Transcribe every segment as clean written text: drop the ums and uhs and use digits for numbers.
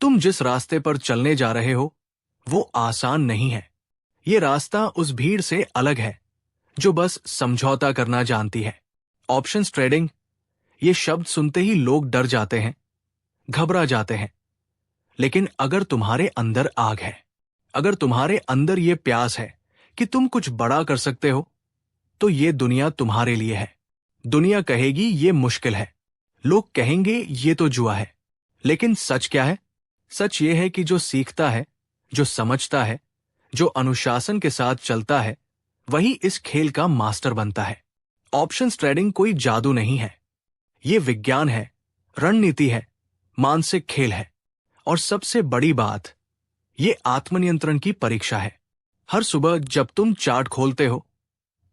तुम जिस रास्ते पर चलने जा रहे हो वो आसान नहीं है। ये रास्ता उस भीड़ से अलग है जो बस समझौता करना जानती है। ऑप्शंस ट्रेडिंग, ये शब्द सुनते ही लोग डर जाते हैं, घबरा जाते हैं। लेकिन अगर तुम्हारे अंदर आग है, अगर तुम्हारे अंदर ये प्यास है कि तुम कुछ बड़ा कर सकते हो, तो ये दुनिया तुम्हारे लिए है। दुनिया कहेगी ये मुश्किल है, लोग कहेंगे ये तो जुआ है। लेकिन सच क्या है? सच ये है कि जो सीखता है, जो समझता है, जो अनुशासन के साथ चलता है, वही इस खेल का मास्टर बनता है। ऑप्शंस ट्रेडिंग कोई जादू नहीं है, ये विज्ञान है, रणनीति है, मानसिक खेल है, और सबसे बड़ी बात, ये आत्मनियंत्रण की परीक्षा है। हर सुबह जब तुम चार्ट खोलते हो,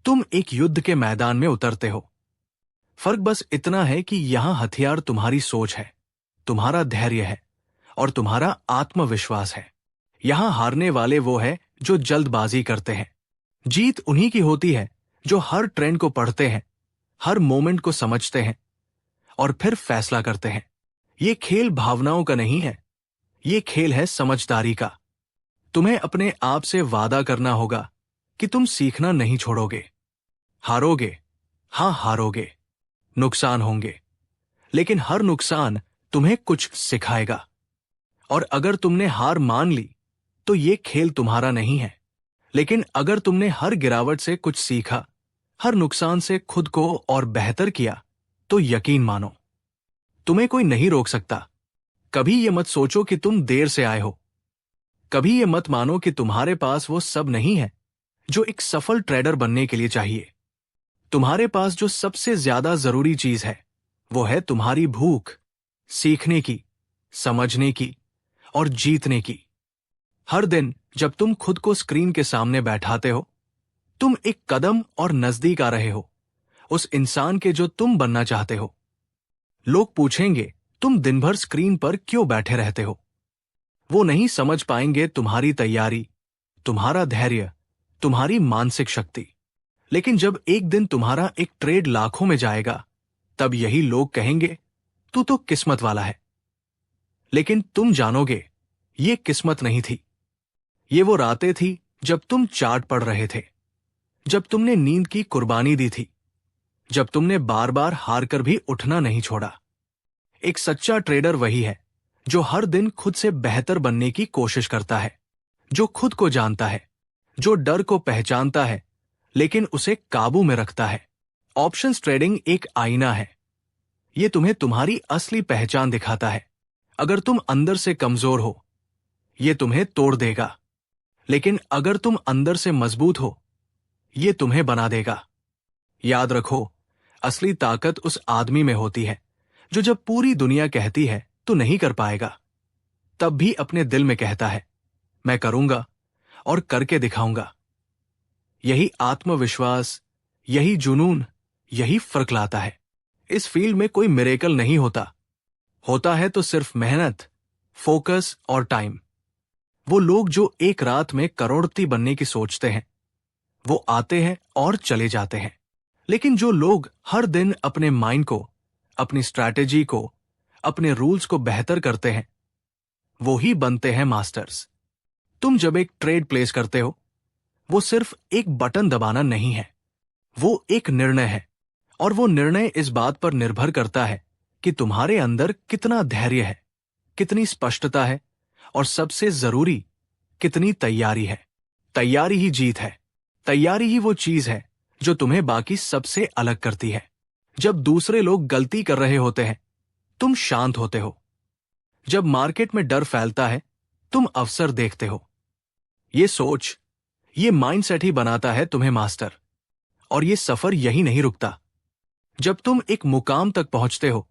तुम एक युद्ध के मैदान में उतरते हो। फर्क बस इतना है कि यहां हथियार तुम्हारी सोच है, तुम्हारा धैर्य है और तुम्हारा आत्मविश्वास है। यहां हारने वाले वो है जो जल्दबाजी करते हैं। जीत उन्हीं की होती है जो हर ट्रेंड को पढ़ते हैं, हर मोमेंट को समझते हैं और फिर फैसला करते हैं। ये खेल भावनाओं का नहीं है, ये खेल है समझदारी का। तुम्हें अपने आप से वादा करना होगा कि तुम सीखना नहीं छोड़ोगे। हारोगे, हां हारोगे, नुकसान होंगे, लेकिन हर नुकसान तुम्हें कुछ सिखाएगा। और अगर तुमने हार मान ली तो ये खेल तुम्हारा नहीं है। लेकिन अगर तुमने हर गिरावट से कुछ सीखा, हर नुकसान से खुद को और बेहतर किया, तो यकीन मानो, तुम्हें कोई नहीं रोक सकता। कभी ये मत सोचो कि तुम देर से आए हो। कभी ये मत मानो कि तुम्हारे पास वो सब नहीं है जो एक सफल ट्रेडर बनने के लिए चाहिए। तुम्हारे पास जो सबसे ज्यादा जरूरी चीज है, वो है तुम्हारी भूख, सीखने की, समझने की और जीतने की। हर दिन जब तुम खुद को स्क्रीन के सामने बैठाते हो, तुम एक कदम और नजदीक आ रहे हो उस इंसान के जो तुम बनना चाहते हो। लोग पूछेंगे, तुम दिन भर स्क्रीन पर क्यों बैठे रहते हो? वो नहीं समझ पाएंगे तुम्हारी तैयारी, तुम्हारा धैर्य, तुम्हारी मानसिक शक्ति। लेकिन जब एक दिन तुम्हारा एक ट्रेड लाखों में जाएगा, तब यही लोग कहेंगे, तू तो किस्मत वाला है। लेकिन तुम जानोगे, ये किस्मत नहीं थी। ये वो रातें थी जब तुम चार्ट पढ़ रहे थे, जब तुमने नींद की कुर्बानी दी थी, जब तुमने बार बार हार कर भी उठना नहीं छोड़ा। एक सच्चा ट्रेडर वही है जो हर दिन खुद से बेहतर बनने की कोशिश करता है, जो खुद को जानता है, जो डर को पहचानता है लेकिन उसे काबू में रखता है। ऑप्शंस ट्रेडिंग एक आईना है, ये तुम्हें तुम्हारी असली पहचान दिखाता है। अगर तुम अंदर से कमजोर हो, ये तुम्हें तोड़ देगा, लेकिन अगर तुम अंदर से मजबूत हो, ये तुम्हें बना देगा। याद रखो, असली ताकत उस आदमी में होती है जो जब पूरी दुनिया कहती है तू नहीं कर पाएगा, तब भी अपने दिल में कहता है, मैं करूंगा और करके दिखाऊंगा। यही आत्मविश्वास, यही जुनून, यही फर्क लाता है। इस फील्ड में कोई मिरेकल नहीं होता, होता है तो सिर्फ मेहनत, फोकस और टाइम। वो लोग जो एक रात में करोड़पति बनने की सोचते हैं, वो आते हैं और चले जाते हैं। लेकिन जो लोग हर दिन अपने माइंड को, अपनी स्ट्रैटेजी को, अपने रूल्स को बेहतर करते हैं, वो ही बनते हैं मास्टर्स। तुम जब एक ट्रेड प्लेस करते हो, वो सिर्फ एक बटन दबाना नहीं है, वो एक निर्णय है। और वो निर्णय इस बात पर निर्भर करता है कि तुम्हारे अंदर कितना धैर्य है, कितनी स्पष्टता है और सबसे जरूरी, कितनी तैयारी है। तैयारी ही जीत है। तैयारी ही वो चीज है जो तुम्हें बाकी सबसे अलग करती है। जब दूसरे लोग गलती कर रहे होते हैं, तुम शांत होते हो। जब मार्केट में डर फैलता है, तुम अवसर देखते हो। ये सोच, ये माइंडसेट ही बनाता है तुम्हें मास्टर। और ये सफर यही नहीं रुकता। जब तुम एक मुकाम तक पहुंचते हो,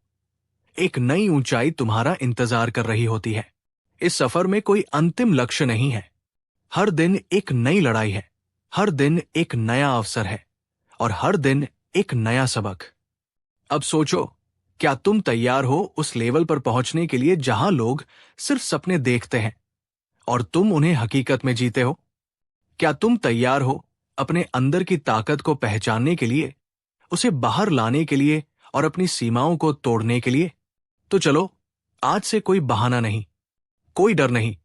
एक नई ऊंचाई तुम्हारा इंतजार कर रही होती है। इस सफर में कोई अंतिम लक्ष्य नहीं है। हर दिन एक नई लड़ाई है, हर दिन एक नया अवसर है और हर दिन एक नया सबक। अब सोचो, क्या तुम तैयार हो उस लेवल पर पहुंचने के लिए जहां लोग सिर्फ सपने देखते हैं और तुम उन्हें हकीकत में जीते हो? क्या तुम तैयार हो अपने अंदर की ताकत को पहचानने के लिए, उसे बाहर लाने के लिए और अपनी सीमाओं को तोड़ने के लिए? तो चलो, आज से कोई बहाना नहीं, कोई डर नहीं,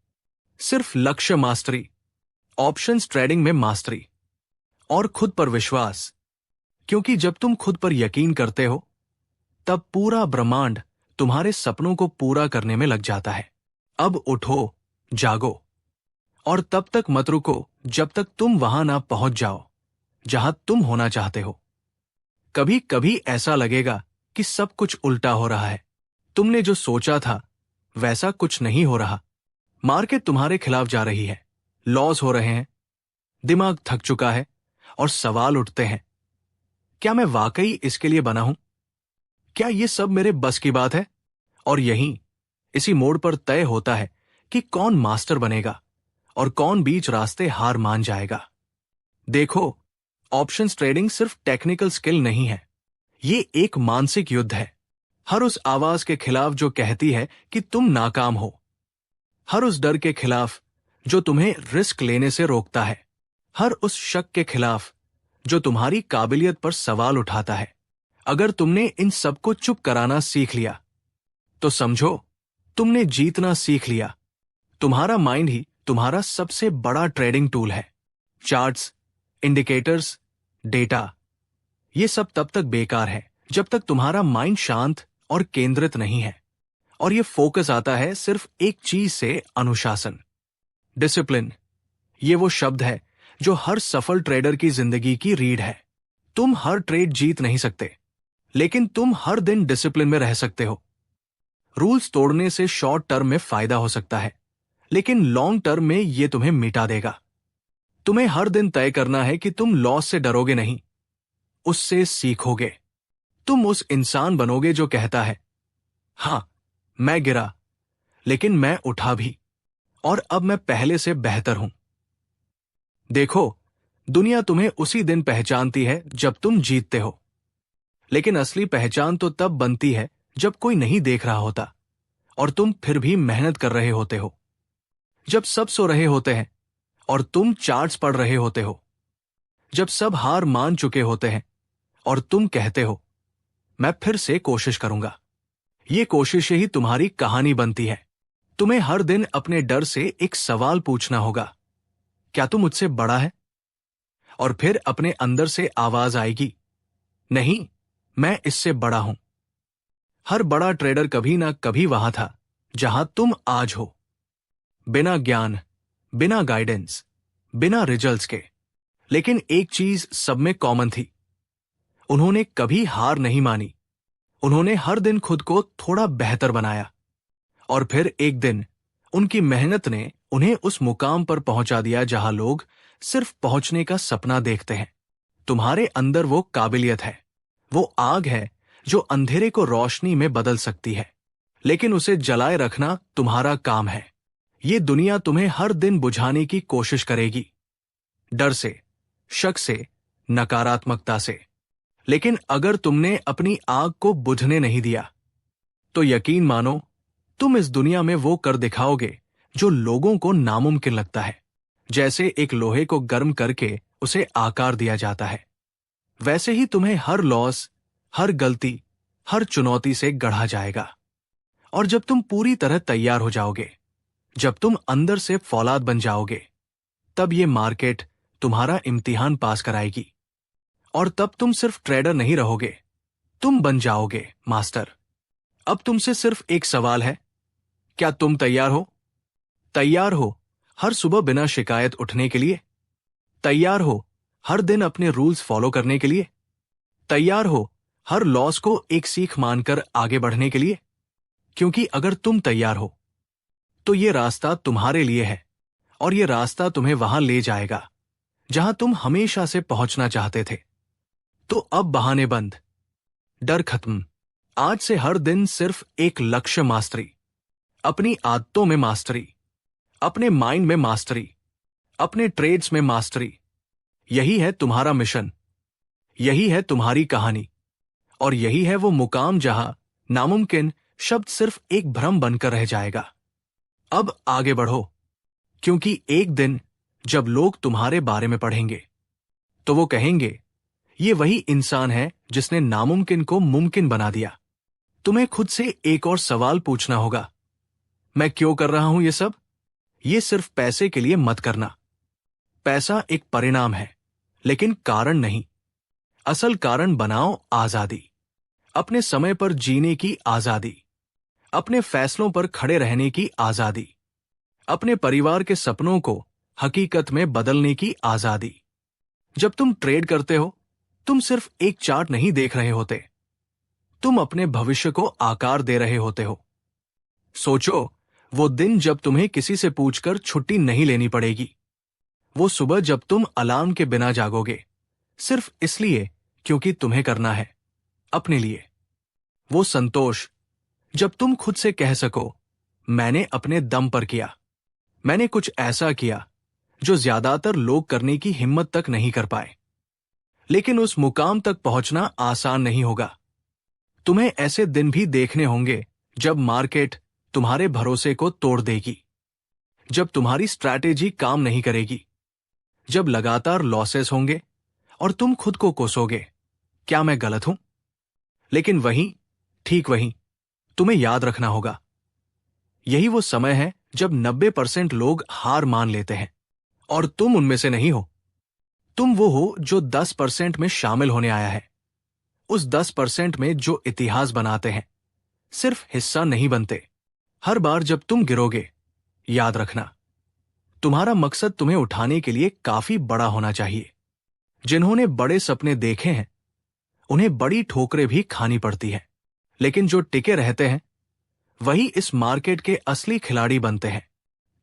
सिर्फ लक्ष्य मास्टरी, ऑप्शंस ट्रेडिंग में मास्टरी और खुद पर विश्वास। क्योंकि जब तुम खुद पर यकीन करते हो, तब पूरा ब्रह्मांड तुम्हारे सपनों को पूरा करने में लग जाता है। अब उठो, जागो, और तब तक मत रुको जब तक तुम वहां ना पहुंच जाओ जहां तुम होना चाहते हो। कभी कभी ऐसा लगेगा कि सब कुछ उल्टा हो रहा है। तुमने जो सोचा था वैसा कुछ नहीं हो रहा। मार्केट तुम्हारे खिलाफ जा रही है, लॉस हो रहे हैं, दिमाग थक चुका है और सवाल उठते हैं, क्या मैं वाकई इसके लिए बना हूं? क्या ये सब मेरे बस की बात है? और यहीं इसी मोड़ पर तय होता है कि कौन मास्टर बनेगा और कौन बीच रास्ते हार मान जाएगा। देखो, ऑप्शंस ट्रेडिंग सिर्फ टेक्निकल स्किल नहीं है, ये एक मानसिक युद्ध है। हर उस आवाज के खिलाफ जो कहती है कि तुम नाकाम हो, हर उस डर के खिलाफ जो तुम्हें रिस्क लेने से रोकता है, हर उस शक के खिलाफ जो तुम्हारी काबिलियत पर सवाल उठाता है। अगर तुमने इन सबको चुप कराना सीख लिया, तो समझो तुमने जीतना सीख लिया। तुम्हारा माइंड ही तुम्हारा सबसे बड़ा ट्रेडिंग टूल है। चार्ट्स, इंडिकेटर्स, डेटा, ये सब तब तक बेकार है जब तक तुम्हारा माइंड शांत और केंद्रित नहीं है और ये फोकस आता है सिर्फ एक चीज से, अनुशासन, डिसिप्लिन। ये वो शब्द है जो हर सफल ट्रेडर की जिंदगी की रीढ़ है। तुम हर ट्रेड जीत नहीं सकते, लेकिन तुम हर दिन डिसिप्लिन में रह सकते हो। रूल्स तोड़ने से शॉर्ट टर्म में फायदा हो सकता है, लेकिन लॉन्ग टर्म में यह तुम्हें मिटा देगा। तुम्हें हर दिन तय करना है कि तुम लॉस से डरोगे नहीं, उससे सीखोगे। तुम उस इंसान बनोगे जो कहता है, हां, मैं गिरा, लेकिन मैं उठा भी, और अब मैं पहले से बेहतर हूं। देखो, दुनिया तुम्हें उसी दिन पहचानती है जब तुम जीतते हो, लेकिन असली पहचान तो तब बनती है जब कोई नहीं देख रहा होता और तुम फिर भी मेहनत कर रहे होते हो। जब सब सो रहे होते हैं और तुम चार्ट्स पढ़ रहे होते हो। जब सब हार मान चुके होते हैं और तुम कहते हो, मैं फिर से कोशिश करूंगा। ये कोशिश ही तुम्हारी कहानी बनती है। तुम्हें हर दिन अपने डर से एक सवाल पूछना होगा, क्या तू मुझसे बड़ा है? और फिर अपने अंदर से आवाज आएगी, नहीं, मैं इससे बड़ा हूं। हर बड़ा ट्रेडर कभी ना कभी वहां था जहां तुम आज हो। बिना ज्ञान, बिना गाइडेंस, बिना रिजल्ट्स के, लेकिन एक चीज सब में कॉमन थी, उन्होंने कभी हार नहीं मानी। उन्होंने हर दिन खुद को थोड़ा बेहतर बनाया, और फिर एक दिन उनकी मेहनत ने उन्हें उस मुकाम पर पहुंचा दिया जहां लोग सिर्फ पहुंचने का सपना देखते हैं। तुम्हारे अंदर वो काबिलियत है, वो आग है जो अंधेरे को रोशनी में बदल सकती है, लेकिन उसे जलाए रखना तुम्हारा काम है। ये दुनिया तुम्हें हर दिन बुझाने की कोशिश करेगी, डर से, शक से, नकारात्मकता से। लेकिन अगर तुमने अपनी आग को बुझने नहीं दिया, तो यकीन मानो तुम इस दुनिया में वो कर दिखाओगे जो लोगों को नामुमकिन लगता है। जैसे एक लोहे को गर्म करके उसे आकार दिया जाता है, वैसे ही तुम्हें हर लॉस, हर गलती, हर चुनौती से गढ़ा जाएगा। और जब तुम पूरी तरह तैयार हो जाओगे, जब तुम अंदर से फौलाद बन जाओगे, तब ये मार्केट तुम्हारा इम्तिहान पास कराएगी। और तब तुम सिर्फ ट्रेडर नहीं रहोगे, तुम बन जाओगे मास्टर। अब तुमसे सिर्फ एक सवाल है, क्या तुम तैयार हो? तैयार हो हर सुबह बिना शिकायत उठने के लिए? तैयार हो हर दिन अपने रूल्स फॉलो करने के लिए? तैयार हो हर लॉस को एक सीख मानकर आगे बढ़ने के लिए? क्योंकि अगर तुम तैयार हो, तो ये रास्ता तुम्हारे लिए है, और ये रास्ता तुम्हें वहां ले जाएगा जहां तुम हमेशा से पहुंचना चाहते थे। तो अब बहाने बंद, डर खत्म। आज से हर दिन सिर्फ एक लक्ष्य मास्टरी, अपनी आदतों में मास्टरी, अपने माइंड में मास्टरी, अपने ट्रेड्स में मास्टरी। यही है तुम्हारा मिशन, यही है तुम्हारी कहानी, और यही है वो मुकाम जहां नामुमकिन शब्द सिर्फ एक भ्रम बनकर रह जाएगा। अब आगे बढ़ो, क्योंकि एक दिन जब लोग तुम्हारे बारे में पढ़ेंगे, तो वो कहेंगे, ये वही इंसान है जिसने नामुमकिन को मुमकिन बना दिया। तुम्हें खुद से एक और सवाल पूछना होगा, मैं क्यों कर रहा हूं ये सब? ये सिर्फ पैसे के लिए मत करना। पैसा एक परिणाम है, लेकिन कारण नहीं। असल कारण बनाओ आजादी, अपने समय पर जीने की आजादी, अपने फैसलों पर खड़े रहने की आजादी, अपने परिवार के सपनों को हकीकत में बदलने की आजादी। जब तुम ट्रेड करते हो, तुम सिर्फ एक चार्ट नहीं देख रहे होते, तुम अपने भविष्य को आकार दे रहे होते हो। सोचो, वो दिन जब तुम्हें किसी से पूछकर छुट्टी नहीं लेनी पड़ेगी। वो सुबह जब तुम अलार्म के बिना जागोगे, सिर्फ इसलिए क्योंकि तुम्हें करना है, अपने लिए। वो संतोष जब तुम खुद से कह सको, मैंने अपने दम पर किया, मैंने कुछ ऐसा किया जो ज्यादातर लोग करने की हिम्मत तक नहीं कर पाए। लेकिन उस मुकाम तक पहुंचना आसान नहीं होगा। तुम्हें ऐसे दिन भी देखने होंगे जब मार्केट तुम्हारे भरोसे को तोड़ देगी, जब तुम्हारी स्ट्रैटेजी काम नहीं करेगी, जब लगातार लॉसेस होंगे और तुम खुद को कोसोगे, क्या मैं गलत हूं? लेकिन वहीं, ठीक वहीं, तुम्हें याद रखना होगा, यही वो समय है जब 90% लोग हार मान लेते हैं, और तुम उनमें से नहीं हो। तुम वो हो जो 10% में शामिल होने आया है, उस 10% में जो इतिहास बनाते हैं, सिर्फ हिस्सा नहीं बनते। हर बार जब तुम गिरोगे, याद रखना, तुम्हारा मकसद तुम्हें उठाने के लिए काफी बड़ा होना चाहिए। जिन्होंने बड़े सपने देखे हैं, उन्हें बड़ी ठोकरें भी खानी पड़ती हैं, लेकिन जो टिके रहते हैं, वही इस मार्केट के असली खिलाड़ी बनते हैं।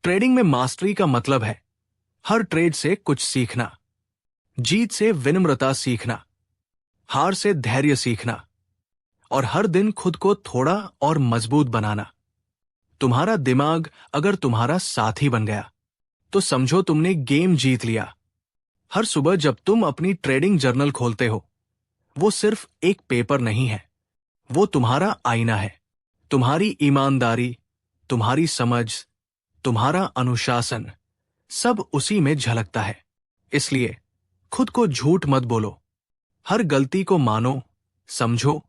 ट्रेडिंग में मास्टरी का मतलब है हर ट्रेड से कुछ सीखना, जीत से विनम्रता सीखना, हार से धैर्य सीखना, और हर दिन खुद को थोड़ा और मजबूत बनाना। तुम्हारा दिमाग अगर तुम्हारा साथी बन गया, तो समझो तुमने गेम जीत लिया। हर सुबह जब तुम अपनी ट्रेडिंग जर्नल खोलते हो, वो सिर्फ एक पेपर नहीं है, वो तुम्हारा आईना है। तुम्हारी ईमानदारी, तुम्हारी समझ, तुम्हारा अनुशासन, सब उसी में झलकता है। इसलिए खुद को झूठ मत बोलो, हर गलती को मानो, समझो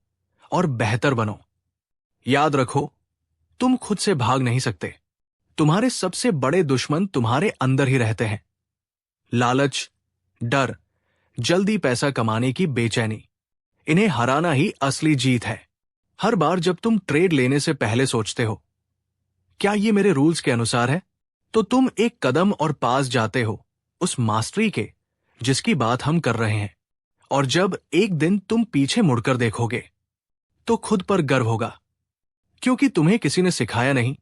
और बेहतर बनो। याद रखो, तुम खुद से भाग नहीं सकते। तुम्हारे सबसे बड़े दुश्मन तुम्हारे अंदर ही रहते हैं। लालच, डर, जल्दी पैसा कमाने की बेचैनी, इन्हें हराना ही असली जीत है। हर बार जब तुम ट्रेड लेने से पहले सोचते हो, क्या ये मेरे रूल्स के अनुसार है, तो तुम एक कदम और पास जाते हो उस मास्टरी के जिसकी बात हम कर रहे हैं। और जब एक दिन तुम पीछे मुड़कर देखोगे, तो खुद पर गर्व होगा, क्योंकि तुम्हें किसी ने सिखाया नहीं,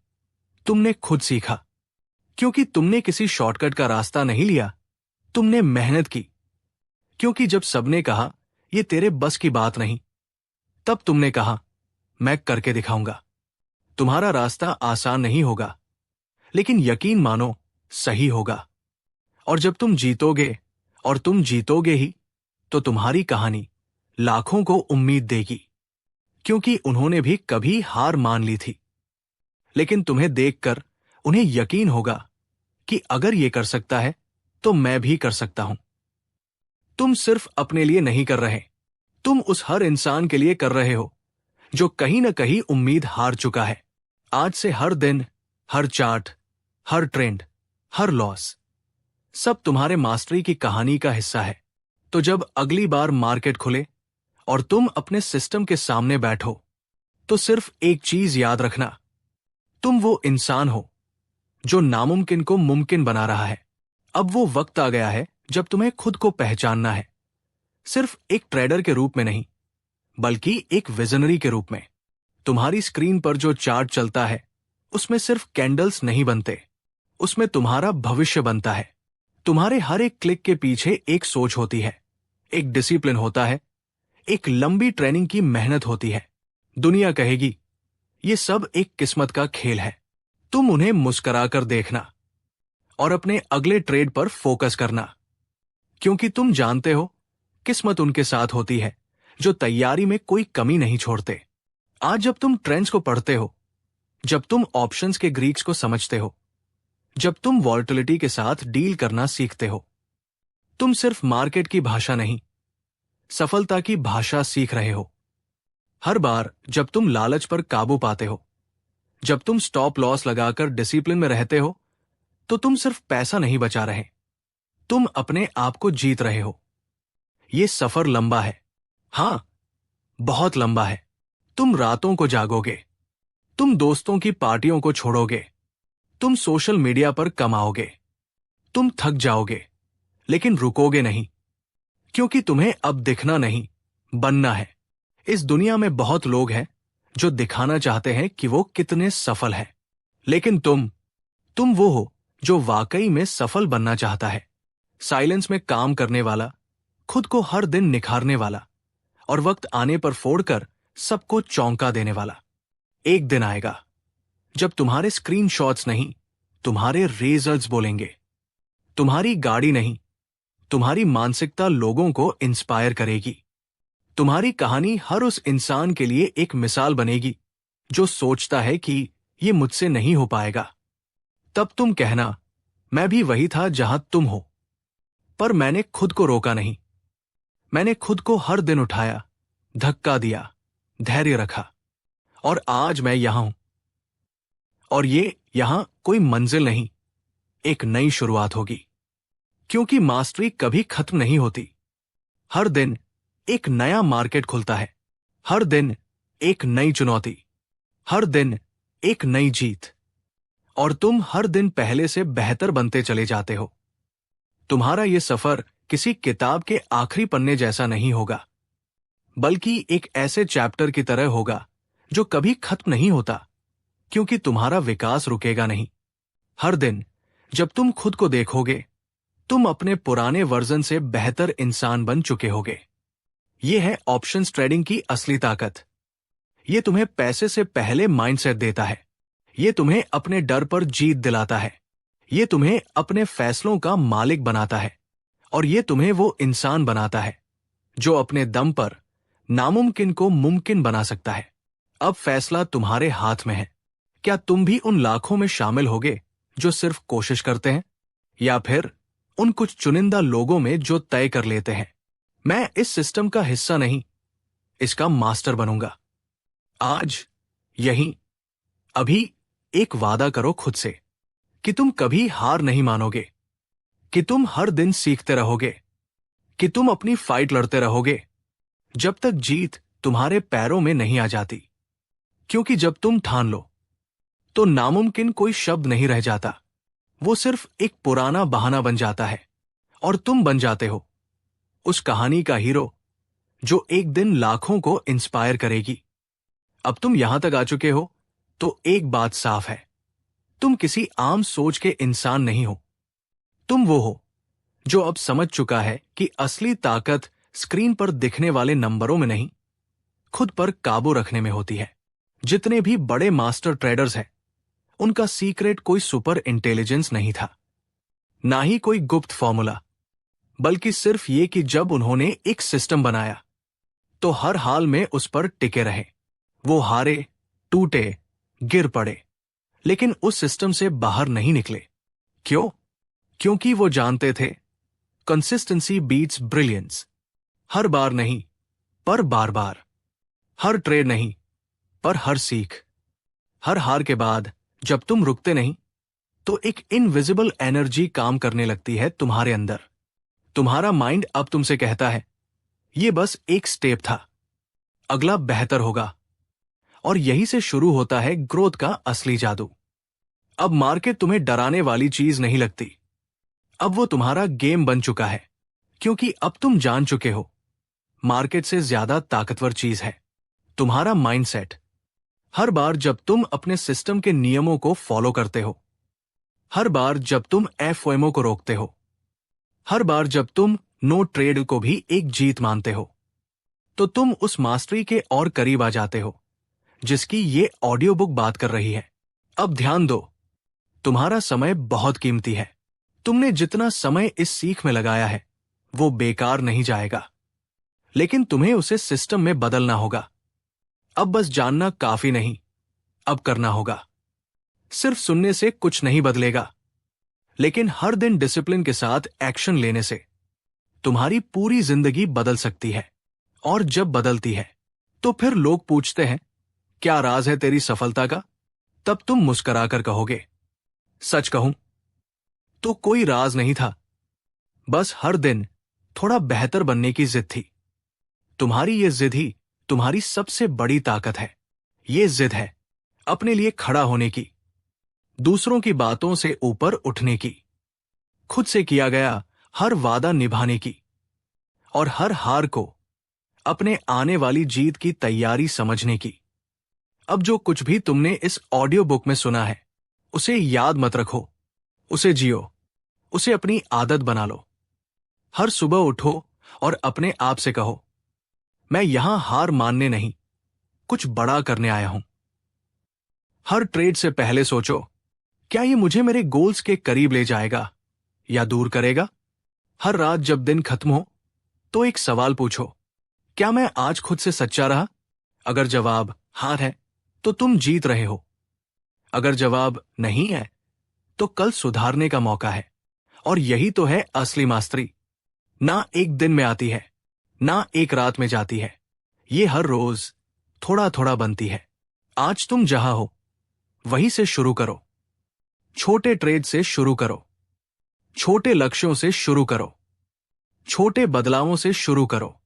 तुमने खुद सीखा। क्योंकि तुमने किसी शॉर्टकट का रास्ता नहीं लिया, तुमने मेहनत की। क्योंकि जब सबने कहा ये तेरे बस की बात नहीं, तब तुमने कहा मैं करके दिखाऊंगा। तुम्हारा रास्ता आसान नहीं होगा, लेकिन यकीन मानो सही होगा। और जब तुम जीतोगे, और तुम जीतोगे ही, तो तुम्हारी कहानी लाखों को उम्मीद देगी, क्योंकि उन्होंने भी कभी हार मान ली थी। लेकिन तुम्हें देखकर उन्हें यकीन होगा कि अगर ये कर सकता है, तो मैं भी कर सकता हूं। तुम सिर्फ अपने लिए नहीं कर रहे, तुम उस हर इंसान के लिए कर रहे हो जो कहीं न कहीं उम्मीद हार चुका है। आज से हर दिन, हर चार्ट, हर ट्रेंड, हर लॉस, सब तुम्हारे मास्टरी की कहानी का हिस्सा है। तो जब अगली बार मार्केट खुले और तुम अपने सिस्टम के सामने बैठो, तो सिर्फ एक चीज याद रखना, तुम वो इंसान हो जो नामुमकिन को मुमकिन बना रहा है। अब वो वक्त आ गया है जब तुम्हें खुद को पहचानना है, सिर्फ एक ट्रेडर के रूप में नहीं, बल्कि एक विजनरी के रूप में। तुम्हारी स्क्रीन पर जो चार्ट चलता है, उसमें सिर्फ कैंडल्स नहीं बनते, उसमें तुम्हारा भविष्य बनता है। तुम्हारे हर एक क्लिक के पीछे एक सोच होती है, एक डिसिप्लिन होता है, एक लंबी ट्रेनिंग की मेहनत होती है। दुनिया कहेगी ये सब एक किस्मत का खेल है। तुम उन्हें मुस्कुराकर देखना और अपने अगले ट्रेड पर फोकस करना, क्योंकि तुम जानते हो किस्मत उनके साथ होती है जो तैयारी में कोई कमी नहीं छोड़ते। आज जब तुम ट्रेंड्स को पढ़ते हो, जब तुम ऑप्शंस के ग्रीक्स को समझते हो, जब तुम वॉलेटिलिटी के साथ डील करना सीखते हो, तुम सिर्फ मार्केट की भाषा नहीं, सफलता की भाषा सीख रहे हो। हर बार जब तुम लालच पर काबू पाते हो, जब तुम स्टॉप लॉस लगाकर डिसिप्लिन में रहते हो तो तुम सिर्फ पैसा नहीं बचा रहे, तुम अपने आप को जीत रहे हो। ये सफर लंबा है, हां, बहुत लंबा है। तुम रातों को जागोगे, तुम दोस्तों की पार्टियों को छोड़ोगे, तुम सोशल मीडिया पर कमाओगे, तुम थक जाओगे, लेकिन रुकोगे नहीं, क्योंकि तुम्हें अब दिखना नहीं, बनना है। इस दुनिया में बहुत लोग हैं जो दिखाना चाहते हैं कि वो कितने सफल हैं, लेकिन तुम वो हो जो वाकई में सफल बनना चाहता है। साइलेंस में काम करने वाला, खुद को हर दिन निखारने वाला और वक्त आने पर फोड़कर सबको चौंका देने वाला। एक दिन आएगा जब तुम्हारे स्क्रीनशॉट्स नहीं, तुम्हारे रिजल्ट्स बोलेंगे। तुम्हारी गाड़ी नहीं, तुम्हारी मानसिकता लोगों को इंस्पायर करेगी। तुम्हारी कहानी हर उस इंसान के लिए एक मिसाल बनेगी जो सोचता है कि ये मुझसे नहीं हो पाएगा। तब तुम कहना, मैं भी वही था जहां तुम हो, पर मैंने खुद को रोका नहीं। मैंने खुद को हर दिन उठाया, धक्का दिया, धैर्य रखा, और आज मैं यहां हूं। और ये यहां कोई मंजिल नहीं, एक नई शुरुआत होगी, क्योंकि मास्टरी कभी खत्म नहीं होती। हर दिन एक नया मार्केट खुलता है, हर दिन एक नई चुनौती, हर दिन एक नई जीत, और तुम हर दिन पहले से बेहतर बनते चले जाते हो। तुम्हारा यह सफर किसी किताब के आखिरी पन्ने जैसा नहीं होगा, बल्कि एक ऐसे चैप्टर की तरह होगा जो कभी खत्म नहीं होता, क्योंकि तुम्हारा विकास रुकेगा नहीं। हर दिन जब तुम खुद को देखोगे, तुम अपने पुराने वर्जन से बेहतर इंसान बन चुके होगे। यह है ऑप्शंस ट्रेडिंग की असली ताकत। यह तुम्हें पैसे से पहले माइंडसेट देता है, यह तुम्हें अपने डर पर जीत दिलाता है, यह तुम्हें अपने फैसलों का मालिक बनाता है, और यह तुम्हें वो इंसान बनाता है जो अपने दम पर नामुमकिन को मुमकिन बना सकता है। अब फैसला तुम्हारे हाथ में है। क्या तुम भी उन लाखों में शामिल होगे जो सिर्फ कोशिश करते हैं, या फिर उन कुछ चुनिंदा लोगों में जो तय कर लेते हैं, मैं इस सिस्टम का हिस्सा नहीं, इसका मास्टर बनूंगा। आज, यहीं, अभी एक वादा करो खुद से कि तुम कभी हार नहीं मानोगे, कि तुम हर दिन सीखते रहोगे, कि तुम अपनी फाइट लड़ते रहोगे जब तक जीत तुम्हारे पैरों में नहीं आ जाती। क्योंकि जब तुम ठान लो तो नामुमकिन कोई शब्द नहीं रह जाता, वो सिर्फ एक पुराना बहाना बन जाता है, और तुम बन जाते हो उस कहानी का हीरो जो एक दिन लाखों को इंस्पायर करेगी। अब तुम यहां तक आ चुके हो तो एक बात साफ है, तुम किसी आम सोच के इंसान नहीं हो। तुम वो हो जो अब समझ चुका है कि असली ताकत स्क्रीन पर दिखने वाले नंबरों में नहीं, खुद पर काबू रखने में होती है। जितने भी बड़े मास्टर ट्रेडर्स हैं, उनका सीक्रेट कोई सुपर इंटेलिजेंस नहीं था, ना ही कोई गुप्त फॉर्मूला, बल्कि सिर्फ ये कि जब उन्होंने एक सिस्टम बनाया तो हर हाल में उस पर टिके रहे। वो हारे, टूटे, गिर पड़े, लेकिन उस सिस्टम से बाहर नहीं निकले। क्यों? क्योंकि वो जानते थे कंसिस्टेंसी बीट्स ब्रिलियंस। हर बार नहीं, पर बार बार। हर ट्रेड नहीं, पर हर सीख। हर हार के बाद जब तुम रुकते नहीं तो एक इनविजिबल एनर्जी काम करने लगती है तुम्हारे अंदर। तुम्हारा माइंड अब तुमसे कहता है, ये बस एक स्टेप था, अगला बेहतर होगा। और यही से शुरू होता है ग्रोथ का असली जादू। अब मार्केट तुम्हें डराने वाली चीज नहीं लगती, अब वो तुम्हारा गेम बन चुका है, क्योंकि अब तुम जान चुके हो मार्केट से ज्यादा ताकतवर चीज है तुम्हारा माइंडसेट। हर बार जब तुम अपने सिस्टम के नियमों को फॉलो करते हो, हर बार जब तुम एफओएमओ को रोकते हो, हर बार जब तुम नो ट्रेड को भी एक जीत मानते हो, तो तुम उस मास्टरी के और करीब आ जाते हो जिसकी ये ऑडियो बुक बात कर रही है। अब ध्यान दो, तुम्हारा समय बहुत कीमती है। तुमने जितना समय इस सीख में लगाया है वो बेकार नहीं जाएगा, लेकिन तुम्हें उसे सिस्टम में बदलना होगा। अब बस जानना काफी नहीं, अब करना होगा। सिर्फ सुनने से कुछ नहीं बदलेगा, लेकिन हर दिन डिसिप्लिन के साथ एक्शन लेने से तुम्हारी पूरी जिंदगी बदल सकती है। और जब बदलती है तो फिर लोग पूछते हैं, क्या राज है तेरी सफलता का? तब तुम मुस्कुराकर कहोगे, सच कहूं तो कोई राज नहीं था, बस हर दिन थोड़ा बेहतर बनने की जिद थी। तुम्हारी ये जिद ही तुम्हारी सबसे बड़ी ताकत है। ये जिद है अपने लिए खड़ा होने की, दूसरों की बातों से ऊपर उठने की, खुद से किया गया हर वादा निभाने की, और हर हार को अपने आने वाली जीत की तैयारी समझने की। अब जो कुछ भी तुमने इस ऑडियो बुक में सुना है, उसे याद मत रखो, उसे जियो, उसे अपनी आदत बना लो। हर सुबह उठो और अपने आप से कहो, मैं यहां हार मानने नहीं, कुछ बड़ा करने आया हूं। हर ट्रेड से पहले सोचो, क्या ये मुझे मेरे गोल्स के करीब ले जाएगा या दूर करेगा? हर रात जब दिन खत्म हो तो एक सवाल पूछो, क्या मैं आज खुद से सच्चा रहा? अगर जवाब हां है तो तुम जीत रहे हो। अगर जवाब नहीं है तो कल सुधारने का मौका है। और यही तो है असली मास्टरी। ना एक दिन में आती है, ना एक रात में जाती है, ये हर रोज थोड़ा थोड़ा बनती है। आज तुम जहां हो वहीं से शुरू करो। छोटे ट्रेड से शुरू करो, छोटे लक्ष्यों से शुरू करो, छोटे बदलावों से शुरू करो।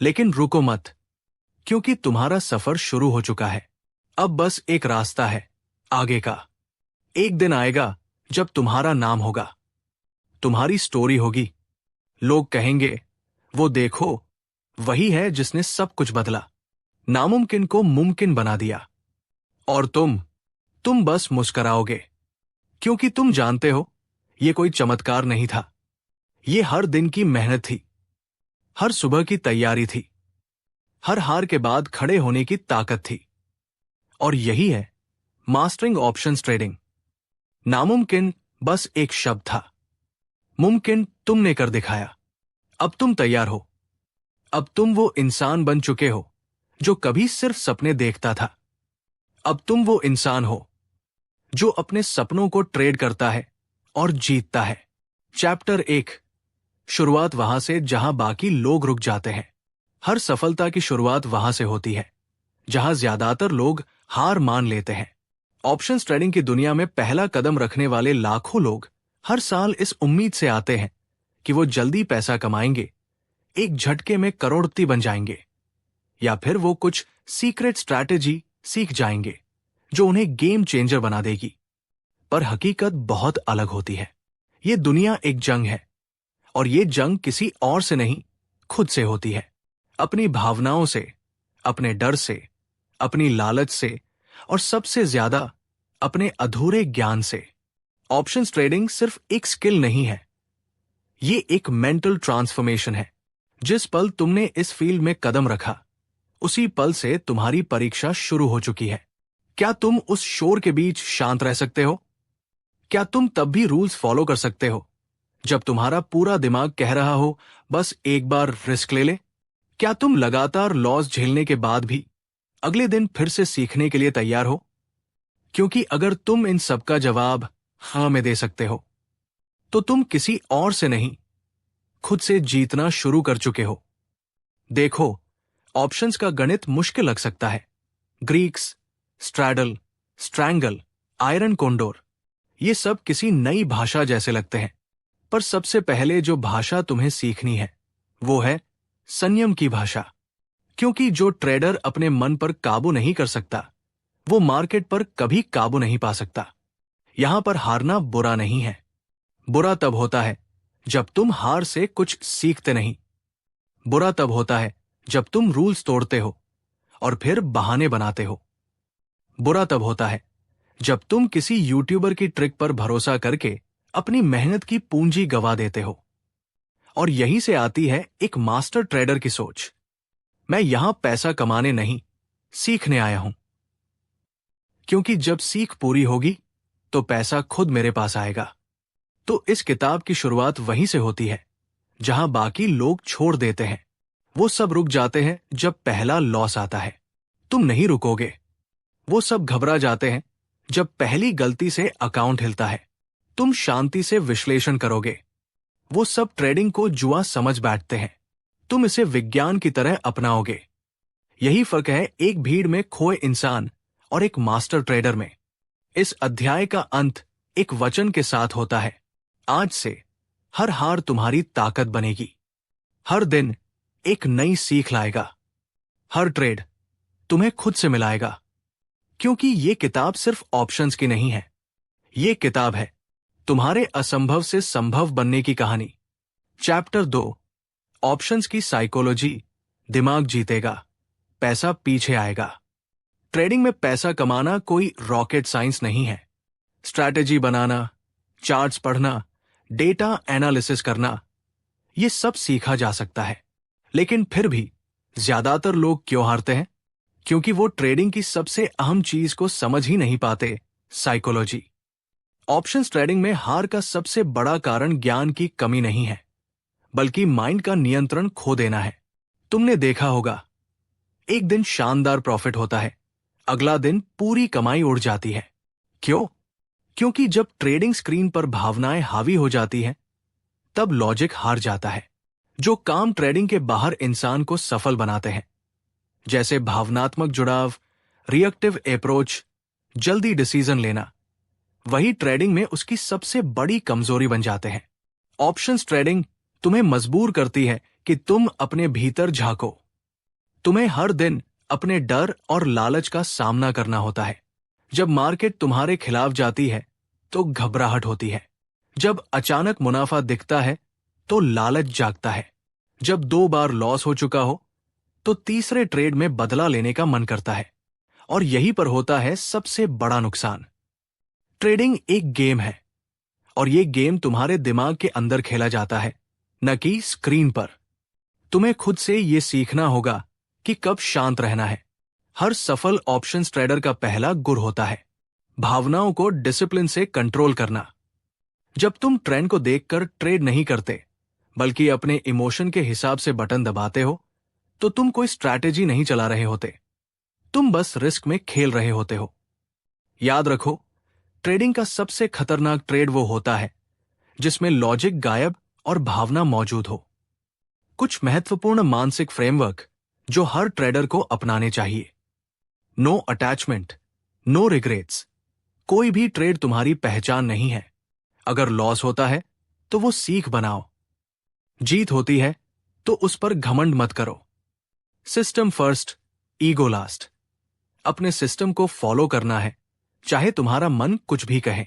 लेकिन रुको मत, क्योंकि तुम्हारा सफर शुरू हो चुका है। अब बस एक रास्ता है आगे का। एक दिन आएगा जब तुम्हारा नाम होगा, तुम्हारी स्टोरी होगी। लोग कहेंगे, वो देखो, वही है जिसने सब कुछ बदला, नामुमकिन को मुमकिन बना दिया। और तुम बस मुस्कुराओगे, क्योंकि तुम जानते हो ये कोई चमत्कार नहीं था। ये हर दिन की मेहनत थी, हर सुबह की तैयारी थी, हर हार के बाद खड़े होने की ताकत थी। और यही है मास्टरिंग ऑप्शंस ट्रेडिंग। नामुमकिन बस एक शब्द था, मुमकिन तुमने कर दिखाया। अब तुम तैयार हो। अब तुम वो इंसान बन चुके हो जो कभी सिर्फ सपने देखता था। अब तुम वो इंसान हो जो अपने सपनों को ट्रेड करता है और जीतता है। चैप्टर 1, शुरुआत वहां से जहां बाकी लोग रुक जाते हैं। हर सफलता की शुरुआत वहां से होती है जहां ज्यादातर लोग हार मान लेते हैं। ऑप्शंस ट्रेडिंग की दुनिया में पहला कदम रखने वाले लाखों लोग हर साल इस उम्मीद से आते हैं कि वो जल्दी पैसा कमाएंगे, एक झटके में करोड़पति बन जाएंगे, या फिर वो कुछ सीक्रेट स्ट्रैटेजी सीख जाएंगे जो उन्हें गेम चेंजर बना देगी। पर हकीकत बहुत अलग होती है। ये दुनिया एक जंग है, और ये जंग किसी और से नहीं, खुद से होती है। अपनी भावनाओं से, अपने डर से, अपनी लालच से, और सबसे ज्यादा अपने अधूरे ज्ञान से। ऑप्शंस ट्रेडिंग सिर्फ एक स्किल नहीं है, ये एक मेंटल ट्रांसफॉर्मेशन है। जिस पल तुमने इस फील्ड में कदम रखा, उसी पल से तुम्हारी परीक्षा शुरू हो चुकी है। क्या तुम उस शोर के बीच शांत रह सकते हो? क्या तुम तब भी रूल्स फॉलो कर सकते हो जब तुम्हारा पूरा दिमाग कह रहा हो बस एक बार रिस्क ले ले? क्या तुम लगातार लॉस झेलने के बाद भी अगले दिन फिर से सीखने के लिए तैयार हो? क्योंकि अगर तुम इन सब का जवाब हां में दे सकते हो, तो तुम किसी और से नहीं, खुद से जीतना शुरू कर चुके हो। देखो, ऑप्शंस का गणित मुश्किल लग सकता है। Greeks, straddle, strangle, iron Condor, ये सब किसी नई भाषा जैसे लगते हैं। पर सबसे पहले जो भाषा तुम्हें सीखनी है वो है संयम की भाषा। क्योंकि जो ट्रेडर अपने मन पर काबू नहीं कर सकता, वो मार्केट पर कभी काबू नहीं पा सकता। यहां पर हारना बुरा नहीं है। बुरा तब होता है जब तुम हार से कुछ सीखते नहीं। बुरा तब होता है जब तुम रूल्स तोड़ते हो और फिर बहाने बनाते हो। बुरा तब होता है जब तुम किसी यूट्यूबर की ट्रिक पर भरोसा करके अपनी मेहनत की पूंजी गवा देते हो। और यहीं से आती है एक मास्टर ट्रेडर की सोच, मैं यहां पैसा कमाने नहीं, सीखने आया हूं। क्योंकि जब सीख पूरी होगी तो पैसा खुद मेरे पास आएगा। तो इस किताब की शुरुआत वहीं से होती है जहां बाकी लोग छोड़ देते हैं। वो सब रुक जाते हैं जब पहला लॉस आता है। तुम नहीं रुकोगे। वो सब घबरा जाते हैं जब पहली गलती से अकाउंट हिलता है। तुम शांति से विश्लेषण करोगे। वो सब ट्रेडिंग को जुआ समझ बैठते हैं। तुम इसे विज्ञान की तरह अपनाओगे। यही फर्क है एक भीड़ में खोए इंसान और एक मास्टर ट्रेडर में। इस अध्याय का अंत एक वचन के साथ होता है। आज से हर हार तुम्हारी ताकत बनेगी। हर दिन एक नई सीख लाएगा। हर ट्रेड तुम्हें खुद से मिलाएगा। क्योंकि ये किताब सिर्फ ऑप्शंस की नहीं है, ये किताब है तुम्हारे असंभव से संभव बनने की कहानी। चैप्टर 2, ऑप्शंस की साइकोलॉजी। दिमाग जीतेगा, पैसा पीछे आएगा। ट्रेडिंग में पैसा कमाना कोई रॉकेट साइंस नहीं है। स्ट्रैटेजी बनाना, चार्ट्स पढ़ना, डेटा एनालिसिस करना, ये सब सीखा जा सकता है। लेकिन फिर भी ज्यादातर लोग क्यों हारते हैं? क्योंकि वो ट्रेडिंग की सबसे अहम चीज को समझ ही नहीं पाते, साइकोलॉजी। ऑप्शंस ट्रेडिंग में हार का सबसे बड़ा कारण ज्ञान की कमी नहीं है, बल्कि माइंड का नियंत्रण खो देना है। तुमने देखा होगा, एक दिन शानदार प्रॉफिट होता है, अगला दिन पूरी कमाई उड़ जाती है। क्यों? क्योंकि जब ट्रेडिंग स्क्रीन पर भावनाएं हावी हो जाती हैं, तब लॉजिक हार जाता है। जो काम ट्रेडिंग के बाहर इंसान को सफल बनाते हैं, जैसे भावनात्मक जुड़ाव, रिएक्टिव अप्रोच, जल्दी डिसीजन लेना, वही ट्रेडिंग में उसकी सबसे बड़ी कमजोरी बन जाते हैं। ऑप्शंस ट्रेडिंग तुम्हें मजबूर करती है कि तुम अपने भीतर झांको। तुम्हें हर दिन अपने डर और लालच का सामना करना होता है। जब मार्केट तुम्हारे खिलाफ जाती है तो घबराहट होती है। जब अचानक मुनाफा दिखता है तो लालच जागता है। जब 2 बार लॉस हो चुका हो तो तीसरे ट्रेड में बदला लेने का मन करता है। और यही पर होता है सबसे बड़ा नुकसान। ट्रेडिंग एक गेम है, और ये गेम तुम्हारे दिमाग के अंदर खेला जाता है, न कि स्क्रीन पर। तुम्हें खुद से ये सीखना होगा कि कब शांत रहना है। हर सफल ऑप्शंस ट्रेडर का पहला गुर होता है भावनाओं को डिसिप्लिन से कंट्रोल करना। जब तुम ट्रेंड को देखकर ट्रेड नहीं करते, बल्कि अपने इमोशन के हिसाब से बटन दबाते हो, तो तुम कोई स्ट्रैटेजी नहीं चला रहे होते, तुम बस रिस्क में खेल रहे होते हो। याद रखो, ट्रेडिंग का सबसे खतरनाक ट्रेड वो होता है जिसमें लॉजिक गायब और भावना मौजूद हो। कुछ महत्वपूर्ण मानसिक फ्रेमवर्क जो हर ट्रेडर को अपनाने चाहिए। No attachment, no regrets. कोई भी ट्रेड तुम्हारी पहचान नहीं है। अगर लॉस होता है तो वो सीख बनाओ। जीत होती है तो उस पर घमंड मत करो। System first, ego last. अपने सिस्टम को फॉलो करना है, चाहे तुम्हारा मन कुछ भी कहे।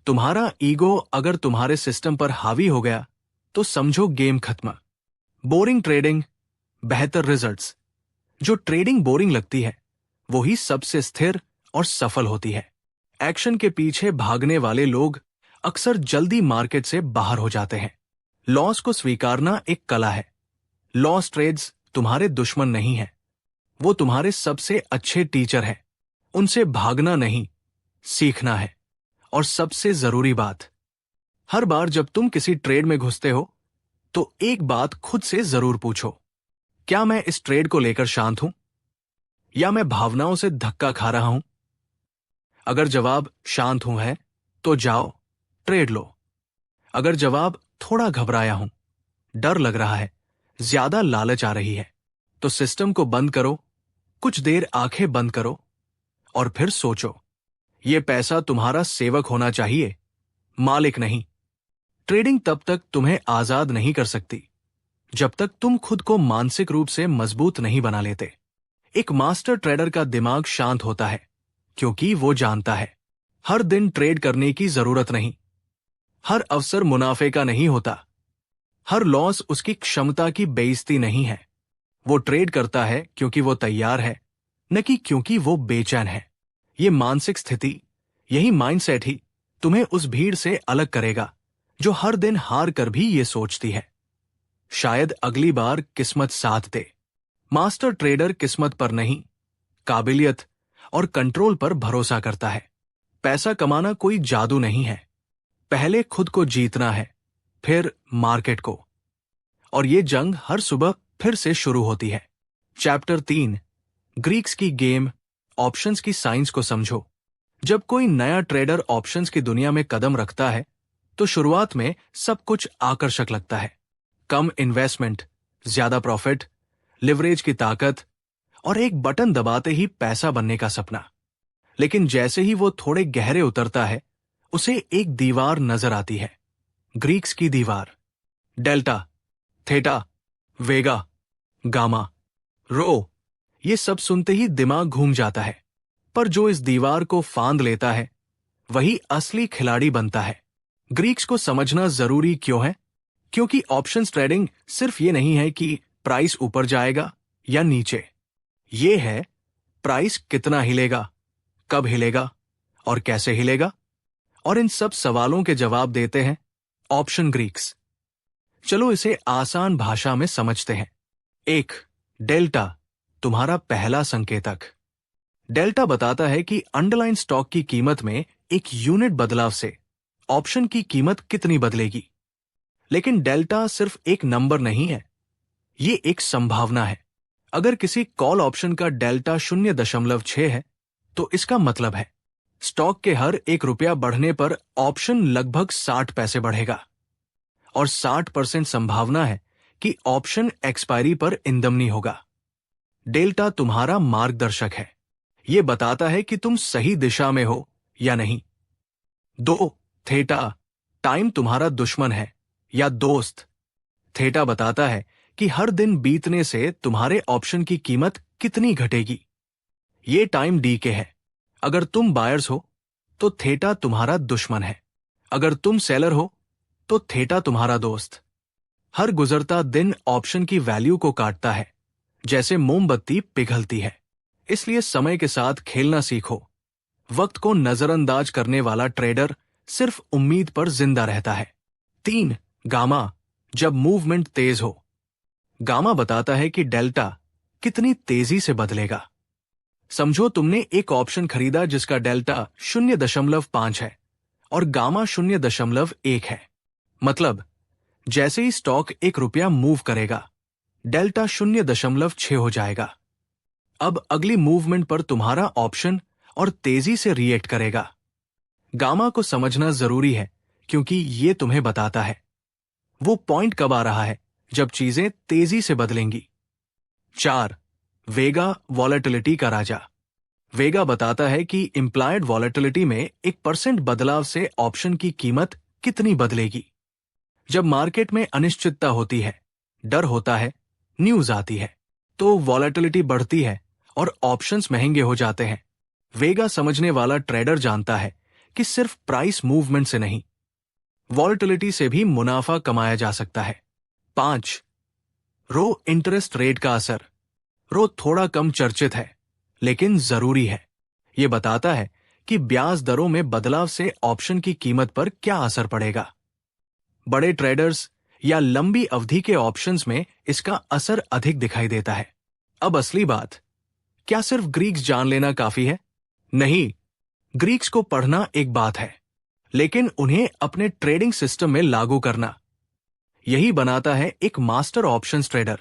तुम्हारा ईगो अगर तुम्हारे सिस्टम पर हावी हो गया तो समझो गेम खत्म। बोरिंग ट्रेडिंग, बेहतर रिजल्ट्स। जो ट्रेडिंग बोरिंग लगती है वही सबसे स्थिर और सफल होती है। एक्शन के पीछे भागने वाले लोग अक्सर जल्दी मार्केट से बाहर हो जाते हैं। लॉस को स्वीकारना एक कला है। लॉस ट्रेड्स तुम्हारे दुश्मन नहीं है, वो तुम्हारे सबसे अच्छे टीचर हैं। उनसे भागना नहीं, सीखना है। और सबसे जरूरी बात, हर बार जब तुम किसी ट्रेड में घुसते हो तो एक बात खुद से जरूर पूछो, क्या मैं इस ट्रेड को लेकर शांत हूं, या मैं भावनाओं से धक्का खा रहा हूं? अगर जवाब शांत हूं है तो जाओ, ट्रेड लो। अगर जवाब थोड़ा घबराया हूं, डर लग रहा है, ज्यादा लालच आ रही है, तो सिस्टम को बंद करो, कुछ देर आंखें बंद करो और फिर सोचो, ये पैसा तुम्हारा सेवक होना चाहिए, मालिक नहीं। ट्रेडिंग तब तक तुम्हें आजाद नहीं कर सकती जब तक तुम खुद को मानसिक रूप से मजबूत नहीं बना लेते। एक मास्टर ट्रेडर का दिमाग शांत होता है क्योंकि वो जानता है हर दिन ट्रेड करने की जरूरत नहीं, हर अवसर मुनाफे का नहीं होता, हर लॉस उसकी क्षमता की बेइज्जती नहीं है। वो ट्रेड करता है क्योंकि वो तैयार है, न कि क्योंकि वो बेचैन है। ये मानसिक स्थिति, यही माइंडसेट ही तुम्हें उस भीड़ से अलग करेगा जो हर दिन हार कर भी ये सोचती है, शायद अगली बार किस्मत साथ दे। मास्टर ट्रेडर किस्मत पर नहीं, काबिलियत और कंट्रोल पर भरोसा करता है। पैसा कमाना कोई जादू नहीं है। पहले खुद को जीतना है, फिर मार्केट को। और ये जंग हर सुबह फिर से शुरू होती है। चैप्टर 3, ग्रीक्स की गेम, ऑप्शंस की साइंस को समझो। जब कोई नया ट्रेडर ऑप्शंस की दुनिया में कदम रखता है तो शुरुआत में सब कुछ आकर्षक लगता है। कम इन्वेस्टमेंट, ज्यादा प्रॉफिट, लिवरेज की ताकत और एक बटन दबाते ही पैसा बनने का सपना। लेकिन जैसे ही वो थोड़े गहरे उतरता है, उसे एक दीवार नजर आती है, ग्रीक्स की दीवार। डेल्टा, थीटा, वेगा, गामा, रो, ये सब सुनते ही दिमाग घूम जाता है। पर जो इस दीवार को फांद लेता है, वही असली खिलाड़ी बनता है। ग्रीक्स को समझना जरूरी क्यों है? क्योंकि ऑप्शंस ट्रेडिंग सिर्फ ये नहीं है कि प्राइस ऊपर जाएगा या नीचे। ये है प्राइस कितना हिलेगा, कब हिलेगा और कैसे हिलेगा। और इन सब सवालों के जवाब देते हैं ऑप्शन ग्रीक्स। चलो इसे आसान भाषा में समझते हैं। 1. डेल्टा, तुम्हारा पहला संकेतक। डेल्टा बताता है कि अंडरलाइन स्टॉक की कीमत में एक यूनिट बदलाव से ऑप्शन की कीमत कितनी बदलेगी। लेकिन डेल्टा सिर्फ एक नंबर नहीं है, ये एक संभावना है। अगर किसी कॉल ऑप्शन का डेल्टा 0.6 है, तो इसका मतलब है स्टॉक के हर ₹1 बढ़ने पर ऑप्शन लगभग 60 पैसे बढ़ेगा। और 60% संभावना है कि ऑप्शन एक्सपायरी पर इंदमनी होगा। डेल्टा तुम्हारा मार्गदर्शक है, यह बताता है कि तुम सही दिशा में हो या नहीं। 2. थीटा, टाइम तुम्हारा दुश्मन है या दोस्त। थीटा बताता है कि हर दिन बीतने से तुम्हारे ऑप्शन की कीमत कितनी घटेगी। ये टाइम डीके है। अगर तुम बायर्स हो तो थीटा तुम्हारा दुश्मन है, अगर तुम सेलर हो तो थीटा तुम्हारा दोस्त। हर गुजरता दिन ऑप्शन की वैल्यू को काटता है, जैसे मोमबत्ती पिघलती है। इसलिए समय के साथ खेलना सीखो। वक्त को नजरअंदाज करने वाला ट्रेडर सिर्फ उम्मीद पर जिंदा रहता है। 3. गामा, जब मूवमेंट तेज हो। गामा बताता है कि डेल्टा कितनी तेजी से बदलेगा। समझो तुमने एक ऑप्शन खरीदा जिसका डेल्टा 0.5 है और गामा 0.1 है। मतलब जैसे ही स्टॉक ₹1 मूव करेगा, डेल्टा 0.6 हो जाएगा। अब अगली मूवमेंट पर तुम्हारा ऑप्शन और तेजी से रिएक्ट करेगा। गामा को समझना जरूरी है क्योंकि ये तुम्हें बताता है वो पॉइंट कब आ रहा है जब चीजें तेजी से बदलेंगी। 4. वेगा, वॉलेटिलिटी का राजा। वेगा बताता है कि इंप्लाइड वॉलेटिलिटी में 1% बदलाव से ऑप्शन की कीमत कितनी बदलेगी। जब मार्केट में अनिश्चितता होती है, डर होता है, न्यूज आती है, तो वॉलेटिलिटी बढ़ती है और ऑप्शंस महंगे हो जाते हैं। वेगा समझने वाला ट्रेडर जानता है कि सिर्फ प्राइस मूवमेंट से नहीं, वॉलेटिलिटी से भी मुनाफा कमाया जा सकता है। 5. रो, इंटरेस्ट रेट का असर। रो थोड़ा कम चर्चित है, लेकिन जरूरी है। यह बताता है कि ब्याज दरों में बदलाव से ऑप्शन की कीमत पर क्या असर पड़ेगा। बड़े ट्रेडर्स या लंबी अवधि के ऑप्शंस में इसका असर अधिक दिखाई देता है। अब असली बात, क्या सिर्फ ग्रीक्स जान लेना काफी है? नहीं, ग्रीक्स को पढ़ना एक बात है, लेकिन उन्हें अपने ट्रेडिंग सिस्टम में लागू करना, यही बनाता है एक मास्टर ऑप्शंस ट्रेडर।